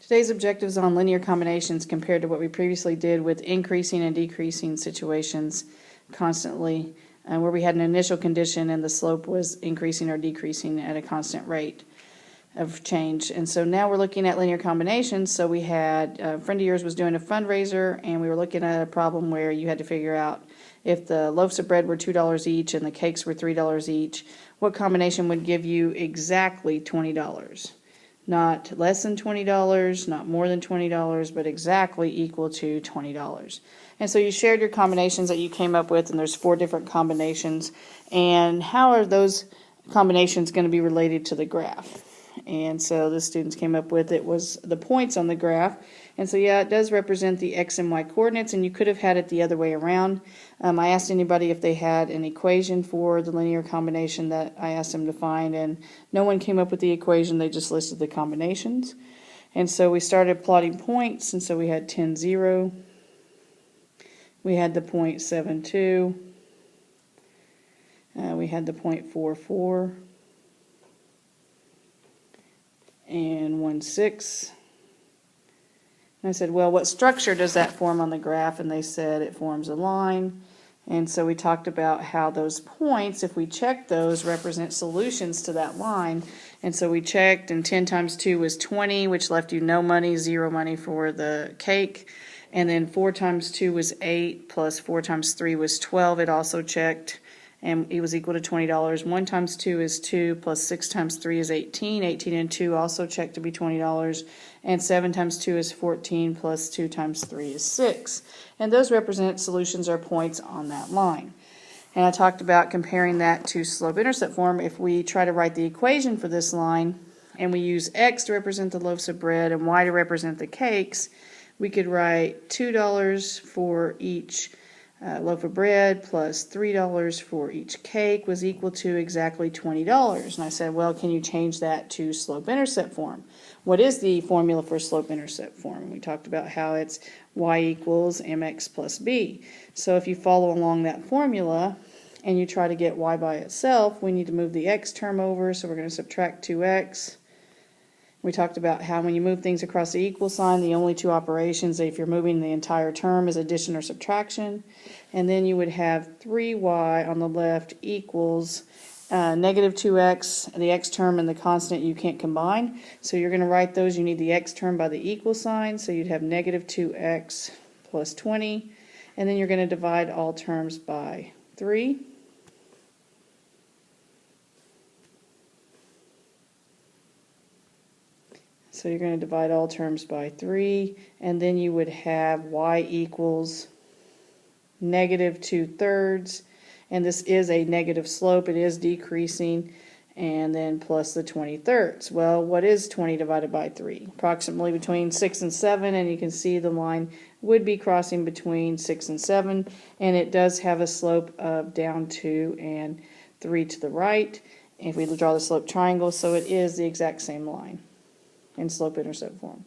Today's objectives on linear combinations compared to what we previously did with increasing and decreasing situations constantly, where we had an initial condition and the slope was increasing or decreasing at a constant rate of change. And so now we're looking at linear combinations. So we had a friend of yours was doing a fundraiser, and we were looking at a problem where you had to figure out if the loaves of bread were $2 each and the cakes were $3 each, what combination would give you exactly $20. Not less than $20, not more than $20, but exactly equal to $20. And so you shared your combinations that you came up with, and there's 4 different combinations. And how are those combinations going to be related to the graph? And so the students came up with it was the points on the graph. And so yeah, it does represent the x and y coordinates, and you could have had it the other way around. I asked anybody if they had an equation for the linear combination that I asked them to find, and no one came up with the equation. They just listed the combinations. And so we started plotting points, and so we had 10, 0. We had the point 7, 2. We had the point 4, 4. And 1, 6. And I said, well, what structure does that form on the graph? And they said it forms a line. And so we talked about how those points, if we check those, represent solutions to that line. And so we checked, and 10 times 2 was 20, which left you no money, 0 money for the cake. And then 4 times 2 was 8, plus 4 times 3 was 12. It also checked, and it was equal to $20. 1 times 2 is 2, plus 6 times 3 is 18. 18 and 2 also checked to be $20. And 7 times 2 is 14, plus 2 times 3 is 6. And those represent solutions or points on that line. And I talked about comparing that to slope-intercept form. If we try to write the equation for this line, and we use x to represent the loaves of bread and y to represent the cakes, we could write $2 for each loaf of bread plus $3 for each cake was equal to exactly $20. And I said, well, can you change that to slope-intercept form? What is the formula for slope-intercept form? And we talked about how it's y equals mx plus b. So if you follow along that formula and you try to get y by itself, we need to move the x term over, so we're going to subtract 2x. We talked about how when you move things across the equal sign, the only 2 operations, if you're moving the entire term, is addition or subtraction. And then you would have 3y on the left equals negative 2x, the x term and the constant you can't combine. So you're going to write those. You need the x term by the equal sign, so you'd have negative 2x plus 20. And then you're going to divide all terms by 3. So you're going to divide all terms by 3, and then you would have y equals negative 2/3, and this is a negative slope, it is decreasing, and then plus the 20/3. Well, what is 20 divided by 3? Approximately between 6 and 7, and you can see the line would be crossing between 6 and 7, and it does have a slope of down 2 and 3 to the right. If we draw the slope triangle, so it is the exact same line in slope-intercept form.